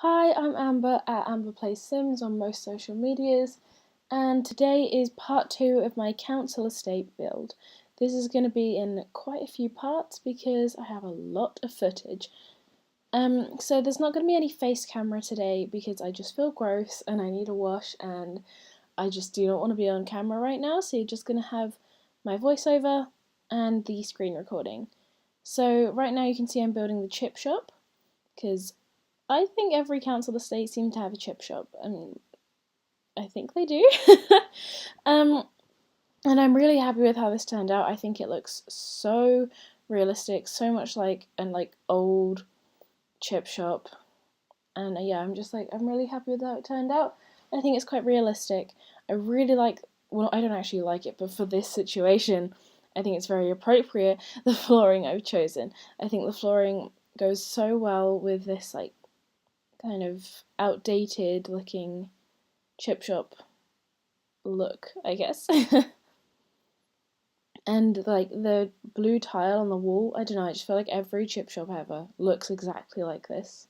Hi, I'm Amber at Amber Plays Sims on most social medias, and today is part 2 of my council estate build. This is going to be in quite a few parts because I have a lot of footage. So there's not going to be any face camera today because I just feel gross and I need a wash and I just do not want to be on camera right now, so you're just going to have my voiceover and the screen recording. So right now you can see I'm building the chip shop because I think every council estate seems to have a chip shop. I mean, I think they do. um, and I'm really happy with how this turned out. I think it looks so realistic, so much like an old chip shop. And yeah, I'm really happy with how it turned out. I think it's quite realistic. I really like, well, I don't actually like it, but for this situation, I think it's very appropriate, the flooring I've chosen. I think the flooring goes so well with this kind of outdated looking chip shop look, I guess. And the blue tile on the wall, I don't know, I just feel like every chip shop ever looks exactly like this.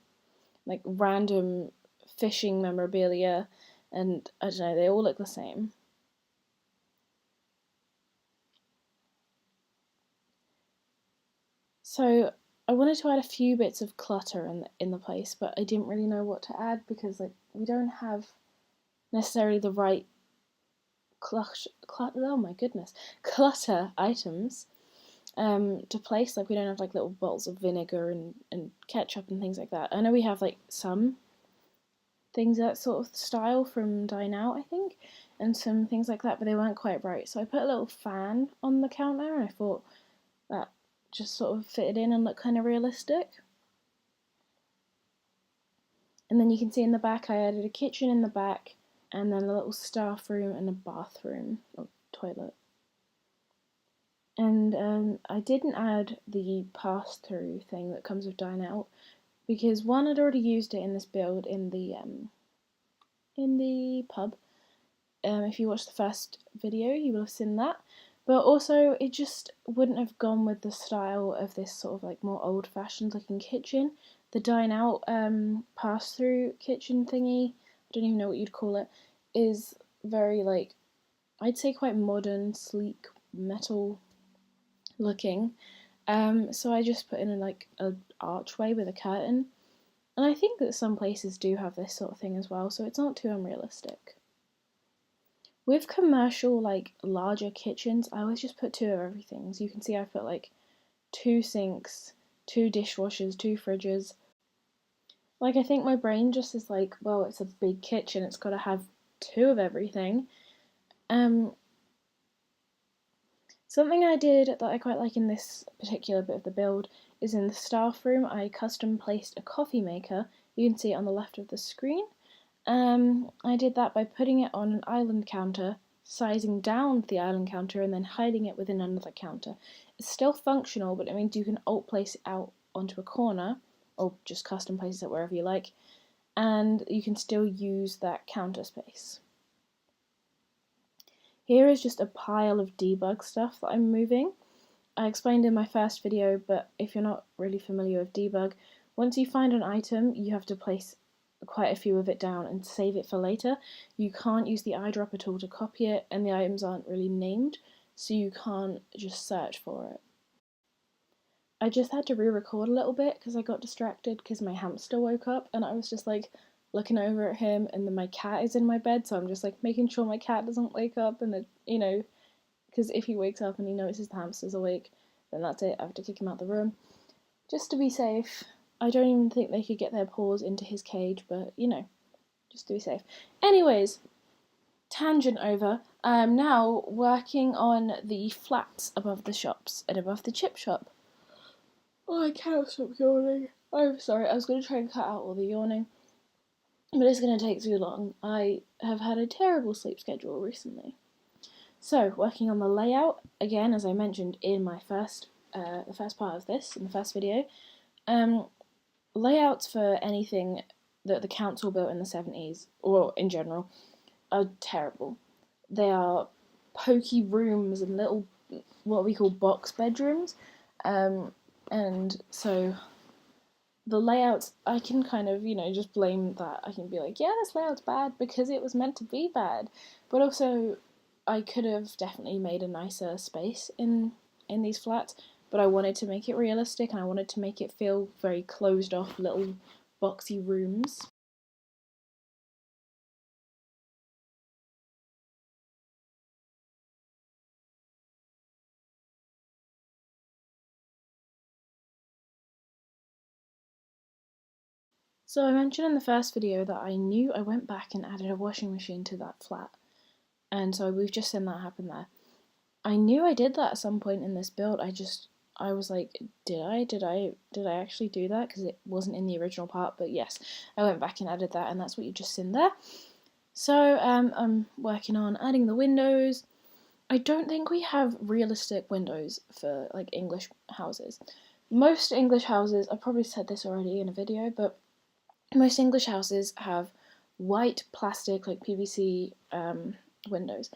Like random fishing memorabilia, and I don't know, they all look the same. So I wanted to add a few bits of clutter in the place, but I didn't really know what to add because we don't have necessarily the right oh my goodness, clutter items to place. Like we don't have little bottles of vinegar and ketchup and things like that. I know we have some things that sort of style from Dine Out, I think, and some things like that, but they weren't quite right. So I put a little fan on the counter and I thought that just sort of fitted in and looked kind of realistic. And then you can see in the back I added a kitchen in the back and then a little staff room and a bathroom or toilet. And I didn't add the pass-through thing that comes with Dine Out because one, I'd already used it in this build in the pub. If you watched the first video, you will have seen that. But also, it just wouldn't have gone with the style of this sort of more old-fashioned looking kitchen. The Dine Out pass-through kitchen thingy, I don't even know what you'd call it, is very I'd say quite modern, sleek, metal looking. So I just put in a archway with a curtain, and I think that some places do have this sort of thing as well, so it's not too unrealistic. With commercial larger kitchens, I always just put two of everything. So you can see I've put two sinks, two dishwashers, two fridges. I think my brain just is well, it's a big kitchen, it's got to have two of everything. Something I did that I quite like in this particular bit of the build is in the staff room. I custom placed a coffee maker. You can see it on the left of the screen. I did that by putting it on an island counter, sizing down the island counter, and then hiding it within another counter. It's still functional, but it means you can alt place it out onto a corner, or just custom place it wherever you like, and you can still use that counter space. Here is just a pile of debug stuff that I'm moving. I explained in my first video, but if you're not really familiar with debug, once you find an item, you have to place quite a few of it down and save it for later. You can't use the eyedropper tool to copy it, and the items aren't really named, so you can't just search for it. I just had to re-record a little bit because I got distracted because my hamster woke up and I was just looking over at him, and then my cat is in my bed, so I'm just making sure my cat doesn't wake up, and because if he wakes up and he notices the hamster's awake, then that's it, I have to kick him out the room. Just to be safe. I don't even think they could get their paws into his cage, but just to be safe. Anyways, tangent over. I'm now working on the flats above the shops and above the chip shop. Oh, I cannot stop yawning. I'm sorry, I was going to try and cut out all the yawning, but it's going to take too long. I have had a terrible sleep schedule recently. So, working on the layout, again, as I mentioned in my the first part of this, in the first video, layouts for anything that the council built in the 70s, or in general, are terrible. They are pokey rooms and little, what we call box bedrooms, and so the layouts, I can kind of, just blame that. I can be like, yeah, this layout's bad because it was meant to be bad. But also, I could have definitely made a nicer space in these flats, but I wanted to make it realistic and I wanted to make it feel very closed off little boxy rooms. So I mentioned in the first video that I went back and added a washing machine to that flat. And so we've just seen that happen there. I knew I did that at some point in this build. I was like, did I actually do that? Because it wasn't in the original part, but yes, I went back and added that, and that's what you just seen there. So I'm working on adding the windows. I don't think we have realistic windows for like English houses. Most English houses, I probably said this already in a video, but most English houses have white plastic, like PVC windows.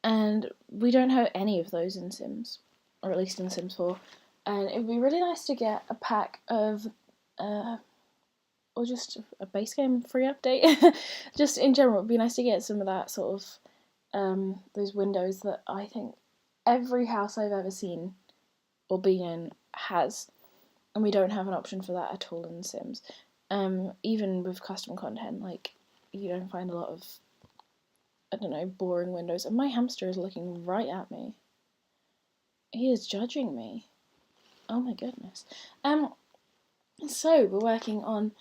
And we don't have any of those in Sims, or at least in Sims 4. And it would be really nice to get a pack of, or just a base game free update. Just in general, it would be nice to get some of that sort of, those windows that I think every house I've ever seen or been in has. And we don't have an option for that at all in Sims. Even with custom content, like, you don't find a lot of, I don't know, boring windows. And my hamster is looking right at me. He is judging me. Oh my goodness. So we're working on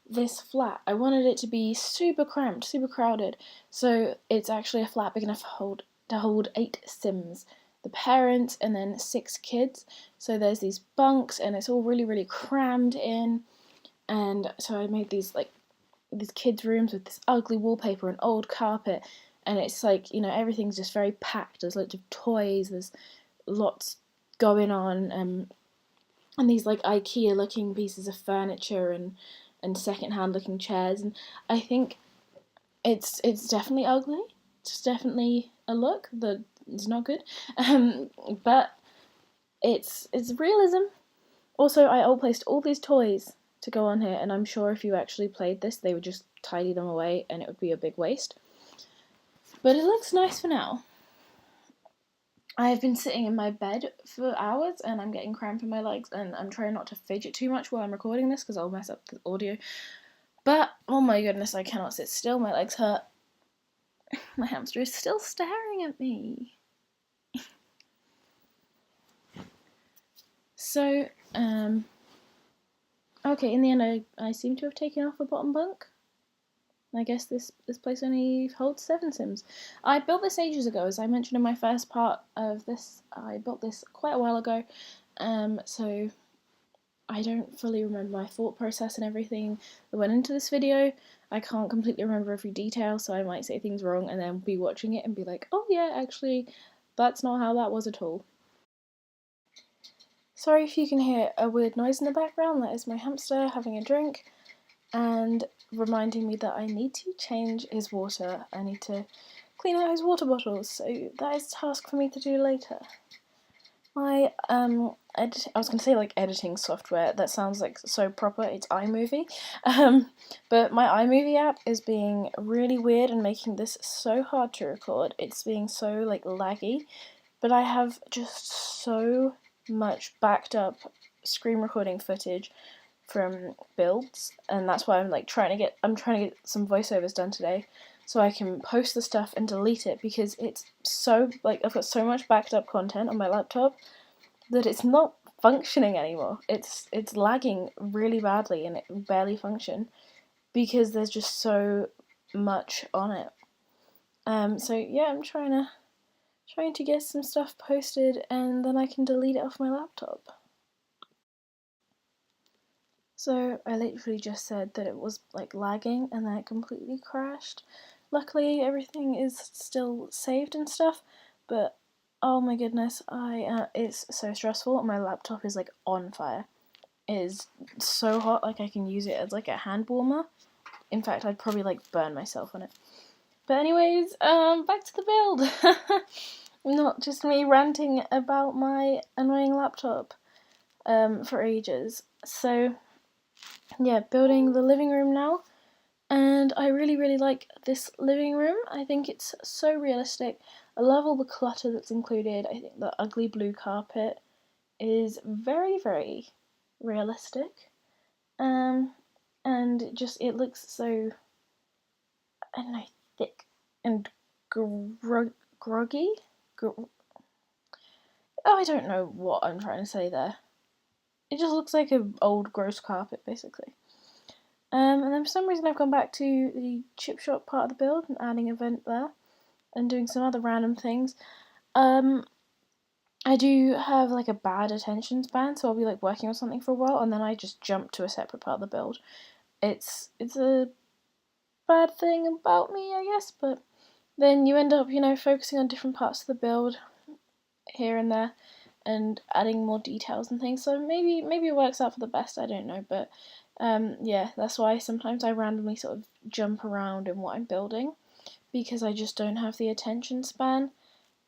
this flat. I wanted it to be super cramped, super crowded. So it's actually a flat big enough to hold 8 Sims. The parents and then 6 kids. So there's these bunks and it's all really, really crammed in. And so I made these kids' rooms with this ugly wallpaper and old carpet. And it's like, everything's just very packed. There's loads of toys, there's lots going on, and these like IKEA looking pieces of furniture and second-hand looking chairs, and I think it's definitely ugly. It's definitely a look that is not good, but it's realism. Also, I placed all these toys to go on here, and I'm sure if you actually played this, they would just tidy them away, and it would be a big waste. But it looks nice for now. I have been sitting in my bed for hours and I'm getting cramp in my legs, and I'm trying not to fidget too much while I'm recording this because I'll mess up the audio. But, oh my goodness, I cannot sit still, my legs hurt. My hamster is still staring at me. So, okay, in the end I seem to have taken off a bottom bunk. I guess this place only holds 7 Sims. I built this ages ago, as I mentioned in my first part of this. I built this quite a while ago, so I don't fully remember my thought process and everything that went into this video. I can't completely remember every detail, so I might say things wrong and then be watching it and be like, oh yeah, actually, that's not how that was at all. Sorry if you can hear a weird noise in the background. That is my hamster having a drink and reminding me that I need to change his water. I need to clean out his water bottles, so that is a task for me to do later. My I was going to say like editing software, that sounds like so proper, it's iMovie, but my iMovie app is being really weird and making this so hard to record. It's being so like laggy, but I have just so much backed up screen recording footage from builds, and that's why I'm trying to get some voiceovers done today so I can post the stuff and delete it, because it's so I've got so much backed up content on my laptop that it's not functioning anymore. It's lagging really badly and it barely function because there's just so much on it. So yeah, I'm trying to get some stuff posted and then I can delete it off my laptop. So I literally just said that it was lagging and then it completely crashed. Luckily everything is still saved and stuff, but oh my goodness, it's so stressful. My laptop is on fire. It is so hot, I can use it as a hand warmer. In fact, I'd probably burn myself on it. But anyways, back to the build. Not just me ranting about my annoying laptop for ages. So yeah, building the living room now. And I really like this living room. I think it's so realistic. I love all the clutter that's included. I think the ugly blue carpet is very realistic. Um, and just it looks so, I don't know, thick and groggy. Oh, I don't know what I'm trying to say there. It just looks like an old gross carpet, basically. And then for some reason I've gone back to the chip shop part of the build and adding a vent there and doing some other random things. I do have like a bad attention span, so I'll be like working on something for a while and then I just jump to a separate part of the build. It's a bad thing about me, I guess, but then you end up, focusing on different parts of the build here and there and adding more details and things. So maybe it works out for the best, I don't know, but yeah, that's why sometimes I randomly sort of jump around in what I'm building because I just don't have the attention span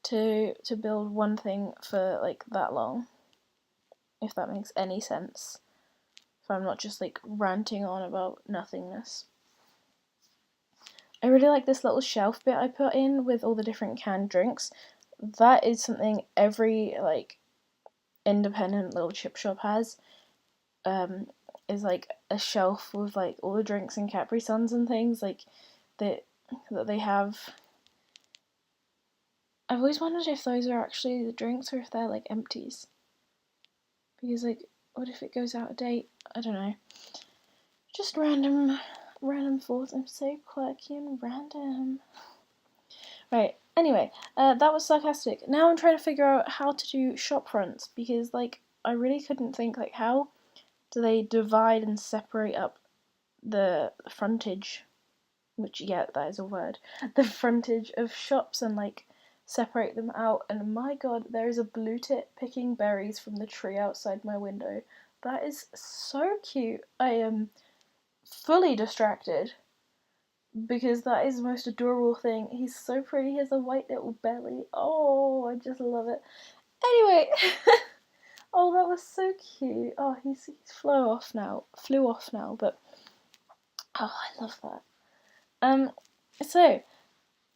to build one thing for like that long, if that makes any sense. If I'm not just like ranting on about nothingness. I really like this little shelf bit I put in with all the different canned drinks. That is something every like independent little chip shop has. Is like a shelf with like all the drinks and Capri Suns and things like that they have. I've always wondered if those are actually the drinks or if they're like empties. Because like, what if it goes out of date? I don't know. Just random thoughts. I'm so quirky and random. Right. Anyway, that was sarcastic. Now I'm trying to figure out how to do shop fronts because like I really couldn't think like how do they divide and separate up the frontage, which yeah, that is a word. The frontage of shops and like separate them out. And my god, there is a blue tit picking berries from the tree outside my window. That is so cute. I am fully distracted because that is the most adorable thing. He's so pretty. He has a white little belly. Oh, I just love it. Anyway, oh, that was so cute. Oh, he's flew off now. But oh, I love that. So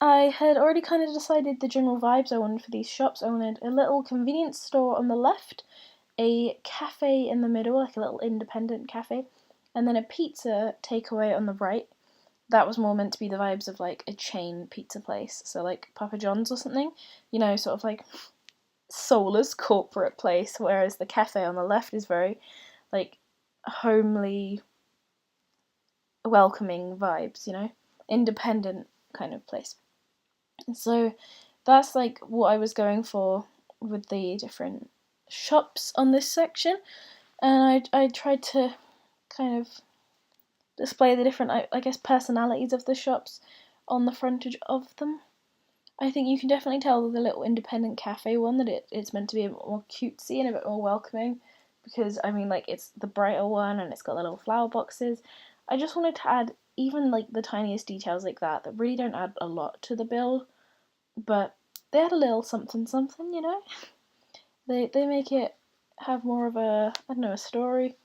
I had already kind of decided the general vibes I wanted for these shops. I wanted a little convenience store on the left, a cafe in the middle, like a little independent cafe, and then a pizza takeaway on the right. That was more meant to be the vibes of like a chain pizza place, so like Papa John's or something, sort of like soulless corporate place, whereas the cafe on the left is very like homely, welcoming vibes, independent kind of place. And so that's like what I was going for with the different shops on this section, and I tried to kind of display the different, I guess, personalities of the shops on the frontage of them. I think you can definitely tell with the little independent cafe one that it's meant to be a bit more cutesy and a bit more welcoming because, I mean, like, it's the brighter one and it's got the little flower boxes. I just wanted to add even, like, the tiniest details like that really don't add a lot to the build, but they add a little something something, They make it have more of a, I don't know, a story.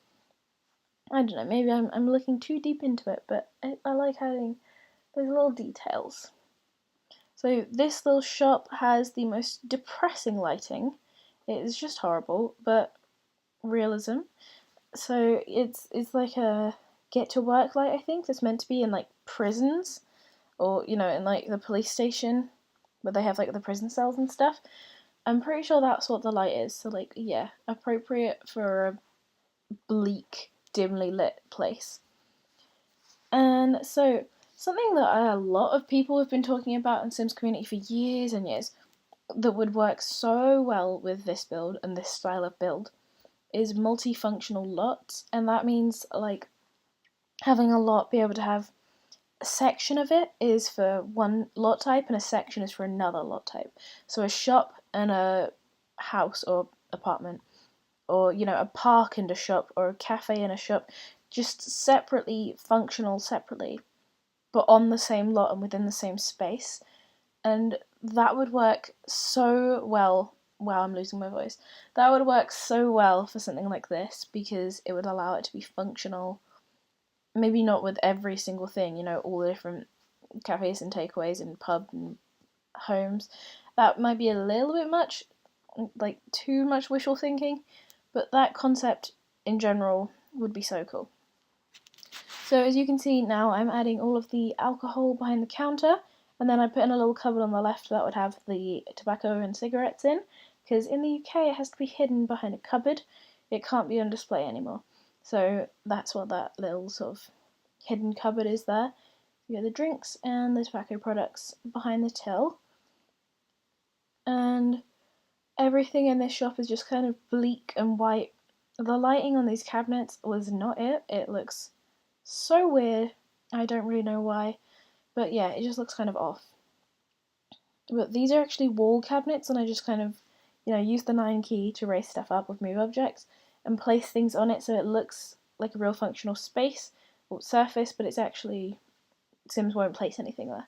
I don't know, maybe I'm looking too deep into it, but I like adding those little details. So this little shop has the most depressing lighting. It is just horrible, but realism. So it's like a get to work light, I think, that's meant to be in like prisons or in like the police station where they have like the prison cells and stuff. I'm pretty sure that's what the light is. So like yeah, appropriate for a bleak, dimly lit place. And so something that a lot of people have been talking about in Sims community for years and years that would work so well with this build and this style of build is multifunctional lots, and that means like having a lot be able to have a section of it is for one lot type and a section is for another lot type. So a shop and a house or apartment, or a park and a shop, or a cafe and a shop, just separately functional separately, but on the same lot and within the same space. And that would work so well. Wow, I'm losing my voice. That would work so well for something like this because it would allow it to be functional maybe not with every single thing, you know, all the different cafes and takeaways and pub and homes. That might be a little bit much, like too much wishful thinking, but that concept in general would be so cool. So as you can see now, I'm adding all of the alcohol behind the counter, and then I put in a little cupboard on the left that would have the tobacco and cigarettes in, because in the UK it has to be hidden behind a cupboard. It can't be on display anymore. So that's what that little sort of hidden cupboard is there. You get the drinks and the tobacco products behind the till. And everything in this shop is just kind of bleak and white. The lighting on these cabinets was not it. It looks so weird. I don't really know why. But yeah, it just looks kind of off. But these are actually wall cabinets, and I just kind of, you know, use the 9 key to raise stuff up with move objects and place things on it so it looks like a real functional space or surface, but it's actually, Sims won't place anything there.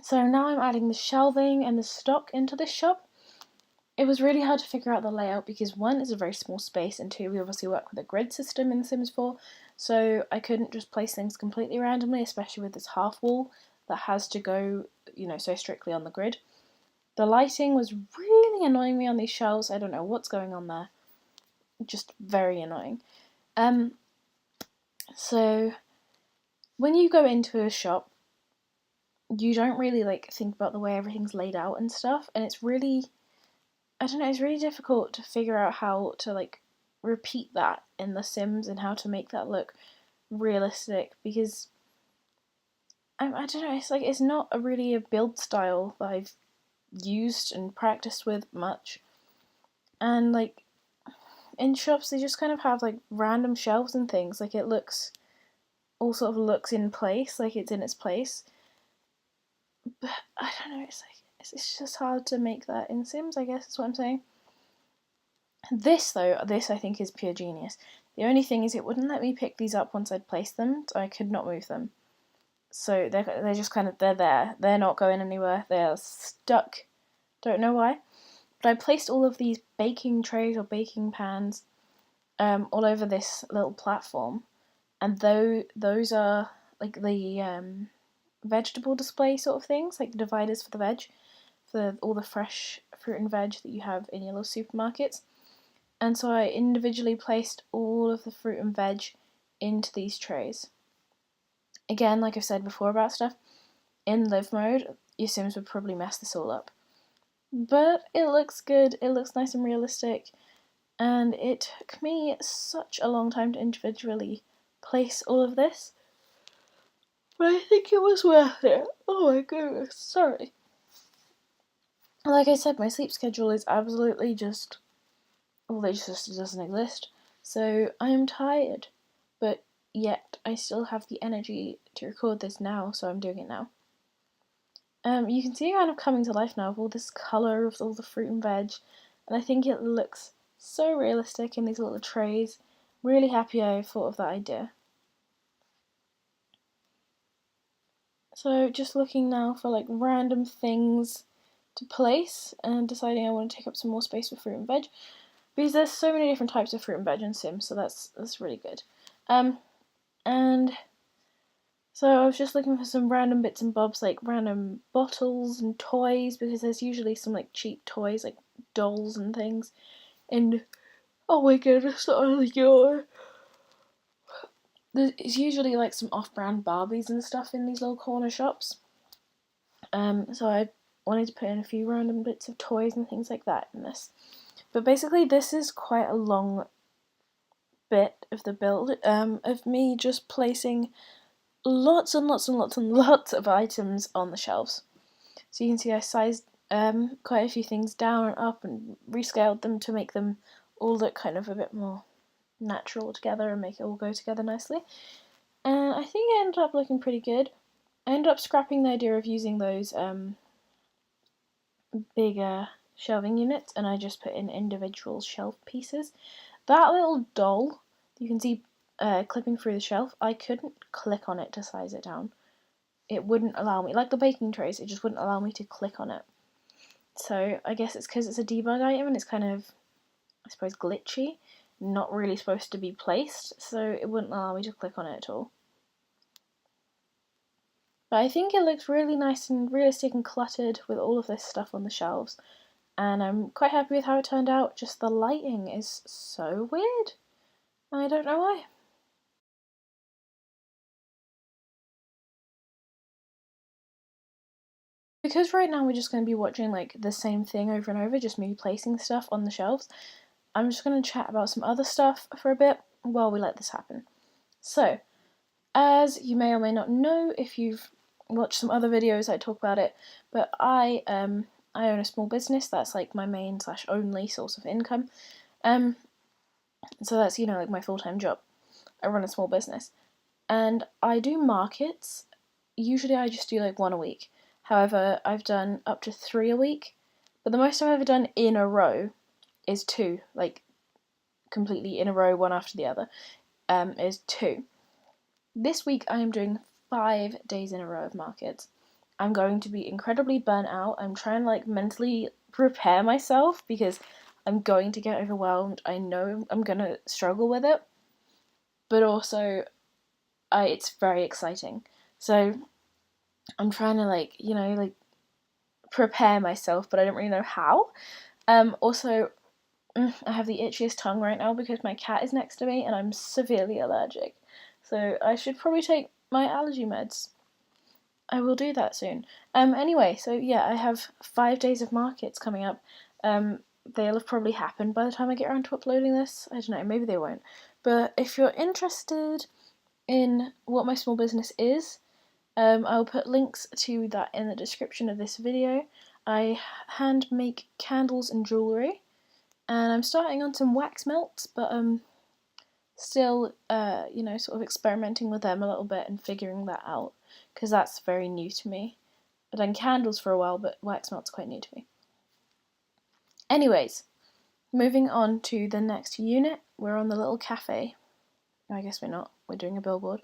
So now I'm adding the shelving and the stock into this shop. It was really hard to figure out the layout because one, it's a very small space, and two, we obviously work with a grid system in The Sims 4, so I couldn't just place things completely randomly, especially with this half wall that has to go, you know, so strictly on the grid. The lighting was really annoying me on these shelves. I don't know what's going on there. Just very annoying. So when you go into a shop, you don't really like think about the way everything's laid out and stuff, and it's really, I don't know, it's really difficult to figure out how to like repeat that in The Sims and how to make that look realistic, because I don't know, it's like it's not really a build style that I've used and practiced with much, and like in shops they just kind of have like random shelves and things, like it looks, all sort of looks in place, like it's in its place, but I don't know, it's like it's just hard to make that in Sims, I guess is what I'm saying. This though, this I think is pure genius. The only thing is it wouldn't let me pick these up once I'd placed them, so I could not move them. So they're just kind of, they're there. They're not going anywhere. They're stuck. Don't know why. But I placed all of these baking trays or baking pans all over this little platform, and those are like the vegetable display sort of things, like the dividers for the veg, for all the fresh fruit and veg that you have in your little supermarkets. And so I individually placed all of the fruit and veg into these trays. Again, like I've said before about stuff, in live mode, your Sims would probably mess this all up. But it looks good, it looks nice and realistic, and it took me such a long time to individually place all of this. But I think it was worth it. Oh my goodness, sorry. Like I said, my sleep schedule is absolutely just, well, it just doesn't exist. So I am tired, but yet I still have the energy to record this now, so I'm doing it now. You can see it kind of coming to life now with all this colour of all the fruit and veg, and I think it looks so realistic in these little trays. Really happy I thought of that idea. So just looking now for like random things to place and deciding I want to take up some more space with fruit and veg, because there's so many different types of fruit and veg in Sims, so that's really good. And so I was just looking for some random bits and bobs, like random bottles and toys, because there's usually some like cheap toys, like dolls and things. And oh my goodness, there's usually like some off-brand Barbies and stuff in these little corner shops. So I wanted to put in a few random bits of toys and things like that in this. But basically, this is quite a long bit of the build, of me just placing lots and lots and lots and lots of items on the shelves. So you can see I sized quite a few things down and up and rescaled them to make them all look kind of a bit more natural together and make it all go together nicely. And I think it ended up looking pretty good. I ended up scrapping the idea of using those bigger shelving units, and I just put in individual shelf pieces. That little doll you can see clipping through the shelf, I couldn't click on it to size it down. It wouldn't allow me, like the baking trays, it just wouldn't allow me to click on it. So I guess it's because it's a debug item and it's kind of I suppose, glitchy, not really supposed to be placed, so it wouldn't allow me to click on it at all. But I think it looks really nice and realistic and cluttered with all of this stuff on the shelves, and I'm quite happy with how it turned out. Just the lighting is so weird, and I don't know why. Because right now we're just going to be watching like the same thing over and over, just me placing stuff on the shelves, I'm just going to chat about some other stuff for a bit while we let this happen. So, as you may or may not know if you've watched some other videos I talk about it, but I own a small business. That's like my main / only source of income. So that's, like my full-time job. I run a small business. And I do markets. Usually I just do like one a week. However, I've done up to 3 a week. But the most I've ever done in a row is 2. Like, completely in a row, one after the other, is 2. This week I am doing 5 days in a row of markets. I'm going to be incredibly burnt out. I'm trying to like mentally prepare myself because I'm going to get overwhelmed. I know I'm going to struggle with it. But also, it's very exciting. So I'm trying to like prepare myself, but I don't really know how. Also, I have the itchiest tongue right now because my cat is next to me and I'm severely allergic. So I should probably take my allergy meds. I will do that soon. Anyway, so yeah, I have 5 days of markets coming up. They'll have probably happened by the time I get around to uploading this. I don't know, maybe they won't. But if you're interested in what my small business is, I'll put links to that in the description of this video. I hand make candles and jewellery, and I'm starting on some wax melts, but still, sort of experimenting with them a little bit and figuring that out, because that's very new to me. I've done candles for a while, but wax melt's quite new to me. Anyways, moving on to the next unit, we're on the little cafe. I guess we're not, we're doing a billboard.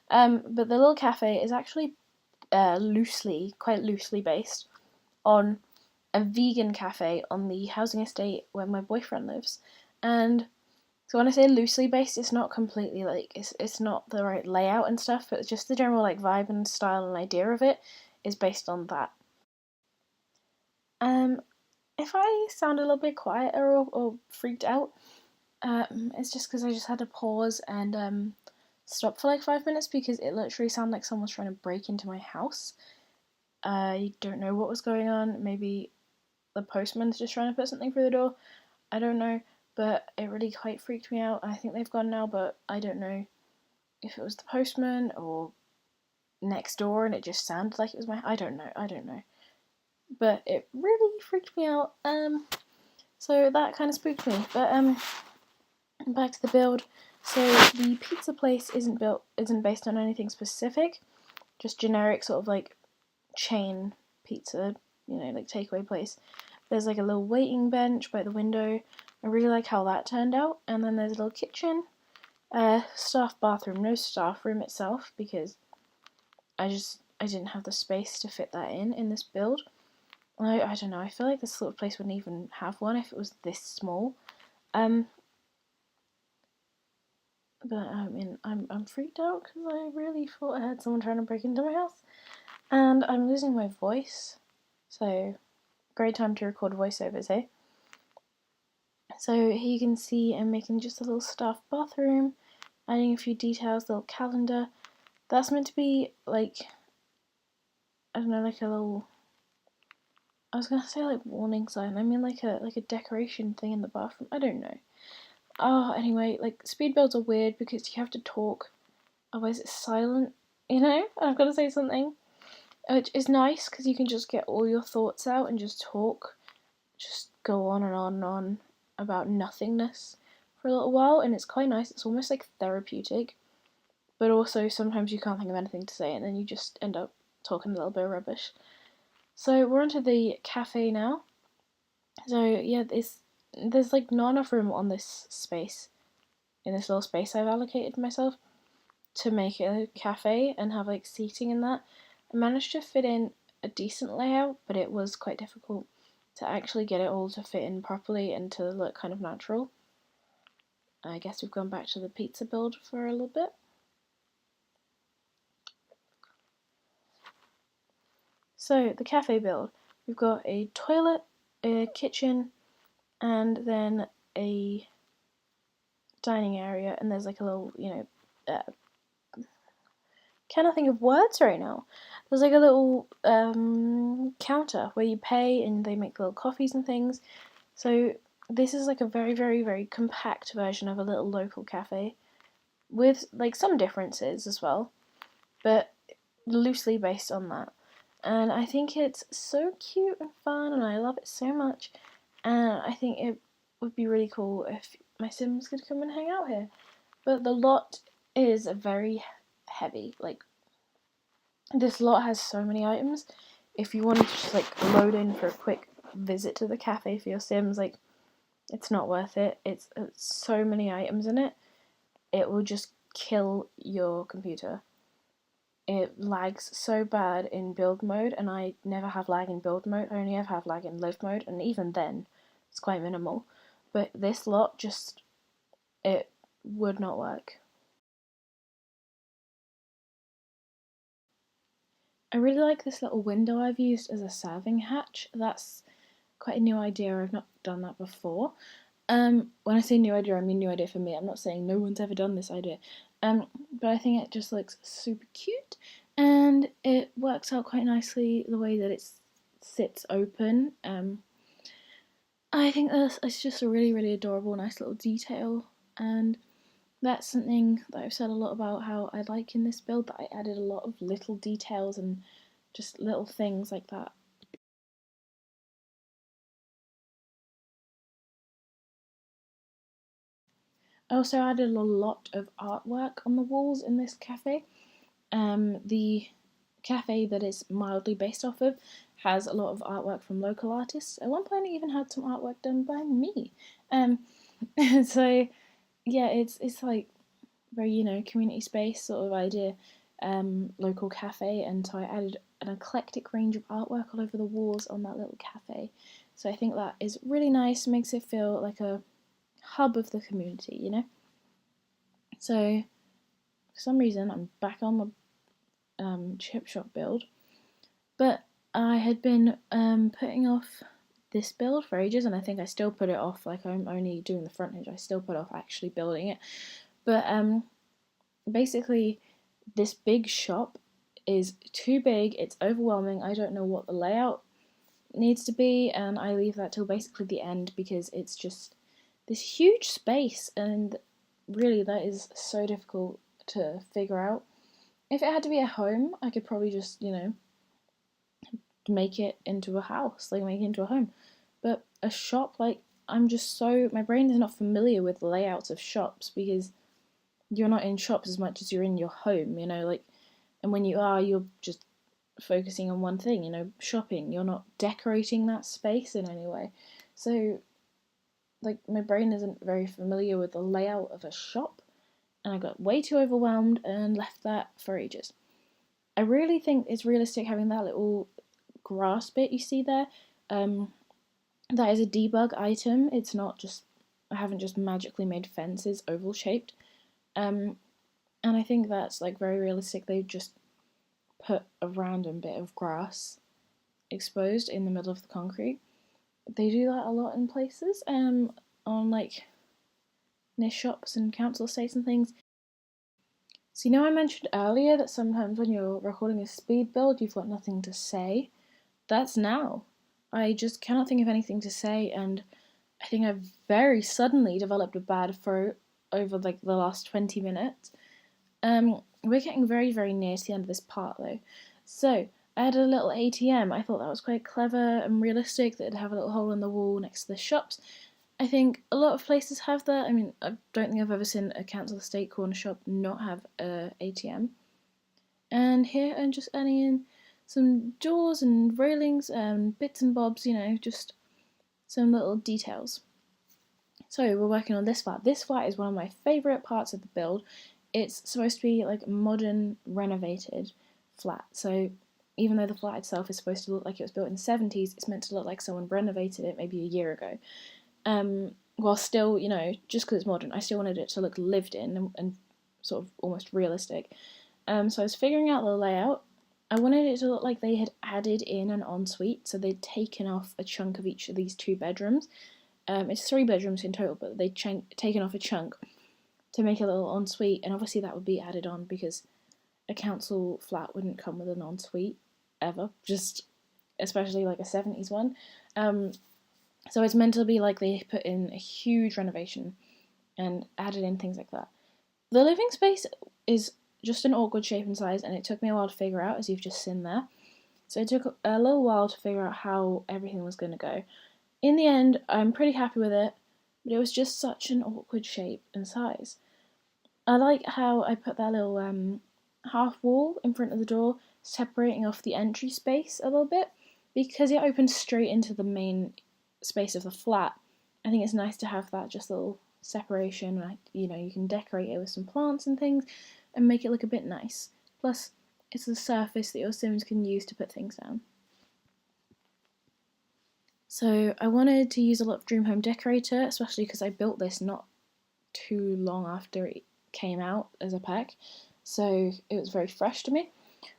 But the little cafe is actually quite loosely based on a vegan cafe on the housing estate where my boyfriend lives. And so when I say loosely based, it's not completely like, it's not the right layout and stuff, but just the general like vibe and style and idea of it is based on that. If I sound a little bit quieter or freaked out, it's just because I just had to pause and stop for like 5 minutes because it literally sounded like someone's trying to break into my house. I don't know what was going on. Maybe the postman's just trying to put something through the door. I don't know, but it really quite freaked me out. I think they've gone now, but I don't know if it was the postman or next door and it just sounded like it was I don't know. But it really freaked me out. So that kind of spooked me. But back to the build. So the pizza place isn't based on anything specific, just generic sort of like chain pizza, like takeaway place. There's like a little waiting bench by the window. I really like how that turned out. And then there's a little kitchen, staff bathroom, no staff room itself because I didn't have the space to fit that in this build. I don't know. I feel like this sort of place wouldn't even have one if it was this small. But I mean, I'm freaked out because I really thought I had someone trying to break into my house, and I'm losing my voice. So, great time to record voiceovers, eh? So here you can see I'm making just a little staff bathroom, adding a few details, little calendar. That's meant to be like, I don't know, like a little. I was gonna say like warning sign. I mean like a decoration thing in the bathroom. I don't know. Anyway, like speed builds are weird because you have to talk, otherwise it's silent. I've got to say something, which is nice because you can just get all your thoughts out and just talk, just go on and on and on about nothingness for a little while, and it's quite nice. It's almost like therapeutic, but also sometimes you can't think of anything to say, and then you just end up talking a little bit of rubbish. So we're onto the cafe now. So yeah, there's like not enough room on this space, in this little space I've allocated myself, to make it a cafe and have like seating in that. I managed to fit in a decent layout, but it was quite difficult to actually get it all to fit in properly and to look kind of natural. I guess we've gone back to the pizza build for a little bit. So the cafe build, we've got a toilet, a kitchen, and then a dining area, and there's like a little, cannot think of words right now. There's like a little counter where you pay and they make little coffees and things. So this is like a very, very, very compact version of a little local cafe with like some differences as well, but loosely based on that. And I think it's so cute and fun, and I love it so much. And I think it would be really cool if my Sims could come and hang out here. But the lot is very heavy. Like, this lot has so many items. If you wanted to just like load in for a quick visit to the cafe for your Sims, like, it's not worth it. It's so many items in it. It will just kill your computer. It lags so bad in build mode, and I never have lag in build mode. I only ever have lag in live mode, and even then, it's quite minimal. But this lot just, it would not work. I really like this little window I've used as a serving hatch. That's quite a new idea. I've not done that before. When I say new idea, I mean new idea for me. I'm not saying no one's ever done this idea. But I think it just looks super cute, and it works out quite nicely the way that it sits open. I think it's just a really, really adorable, nice little detail, and that's something that I've said a lot about how I like in this build, that I added a lot of little details and just little things like that. I also added a lot of artwork on the walls in this cafe. The cafe that it's mildly based off of has a lot of artwork from local artists. At one point, it even had some artwork done by me. So yeah, it's like very community space sort of idea, local cafe, and so I added an eclectic range of artwork all over the walls on that little cafe. So I think that is really nice. Makes it feel like a hub of the community. So for some reason, I'm back on the chip shop build, but I had been putting off this build for ages, and I think I still put it off. Like, I'm only doing the frontage, I still put off actually building it. But basically, this big shop is too big, it's overwhelming. I don't know what the layout needs to be, and I leave that till basically the end because it's just this huge space, and really that is so difficult to figure out. If it had to be a home, I could probably just, make it into a house, like make it into a home. But a shop, like, my brain is not familiar with layouts of shops because you're not in shops as much as you're in your home, like, and when you are, you're just focusing on one thing, shopping. You're not decorating that space in any way. So, like, my brain isn't very familiar with the layout of a shop, and I got way too overwhelmed and left that for ages. I really think it's realistic having that little grass bit you see there. That is a debug item. It's not just, I haven't just magically made fences oval shaped. And I think that's like very realistic. They've just put a random bit of grass exposed in the middle of the concrete. They do that a lot in places, on like near shops and council estates and things. So I mentioned earlier that sometimes when you're recording a speed build, you've got nothing to say. That's now. I just cannot think of anything to say, and I think I've very suddenly developed a bad throat over like the last 20 minutes. We're getting very, very near to the end of this part though. So I had a little ATM. I thought that was quite clever and realistic, that it'd have a little hole in the wall next to the shops. I think a lot of places have that. I mean, I don't think I've ever seen a council estate corner shop not have a ATM. And here I'm just adding in some doors and railings and bits and bobs, just some little details. So we're working on this flat. This flat is one of my favourite parts of the build. It's supposed to be like modern, renovated flat. So even though the flat itself is supposed to look like it was built in the 70s, it's meant to look like someone renovated it maybe a year ago. while still, you know, just because it's modern, I still wanted it to look lived in and sort of almost realistic. So I was figuring out the layout. I wanted it to look like they had added in an ensuite, so they'd taken off a chunk of each of these 2 bedrooms. It's 3 bedrooms in total, but they'd taken off a chunk to make a little ensuite, and obviously that would be added on because a council flat wouldn't come with an ensuite ever, just especially like a 70s one. So it's meant to be like they put in a huge renovation and added in things like that. The living space is just an awkward shape and size, and it took me a while to figure out, as you've just seen there. So it took a little while to figure out how everything was going to go. In the end, I'm pretty happy with it, but it was just such an awkward shape and size. I like how I put that little half wall in front of the door, separating off the entry space a little bit, because it opens straight into the main space of the flat. I think it's nice to have that just little separation. Like, you know, you can decorate it with some plants and things and make it look a bit nice. Plus, it's the surface that your Sims can use to put things down. So I wanted to use a lot of Dream Home Decorator, especially because I built this not too long after it came out as a pack, so it was very fresh to me.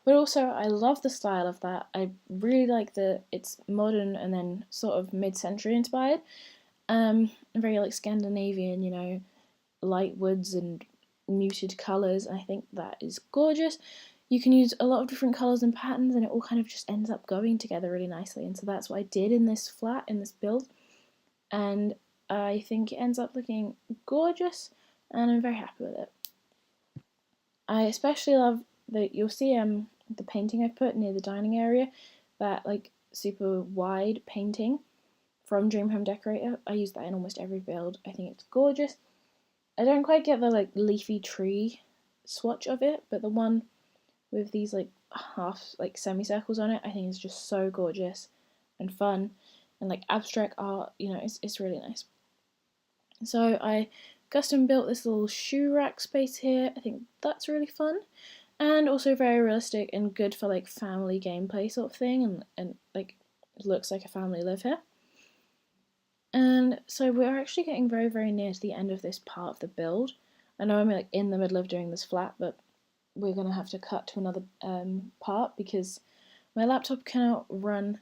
But also, I love the style of that. I really like that it's modern and then sort of mid-century inspired. Very like Scandinavian, you know, light woods and muted colours. I think that is gorgeous. You can use a lot of different colours and patterns, and it all kind of just ends up going together really nicely. And so that's what I did in this flat, in this build. And I think it ends up looking gorgeous, and I'm very happy with it. I especially love that you'll see the painting I've put near the dining area, that like super wide painting from Dream Home Decorator. I use that in almost every build. I think it's gorgeous. I don't quite get the like leafy tree swatch of it, but the one with these like half like semicircles on it, I think is just so gorgeous and fun and like abstract art. You know, it's really nice. So I custom built this little shoe rack space here. I think that's really fun and also very realistic and good for like family gameplay sort of thing, and like it looks like a family live here. And so we're actually getting very, very near to the end of this part of the build. I know I'm like in the middle of doing this flat, but we're going to have to cut to another part because my laptop cannot run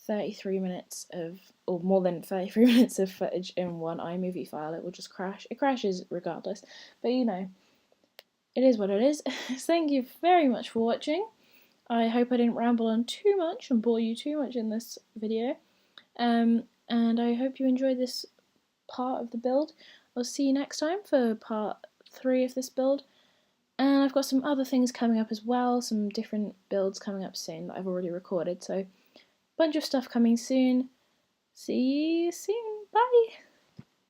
33 minutes of, or more than 33 minutes of footage in one iMovie file. It will just crash. It crashes regardless, but you know, it is what it is. Thank you very much for watching. I hope I didn't ramble on too much and bore you too much in this video. And I hope you enjoyed this part of the build. I'll see you next time for part 3 of this build. And I've got some other things coming up as well, some different builds coming up soon that I've already recorded. So, bunch of stuff coming soon. See you soon. Bye!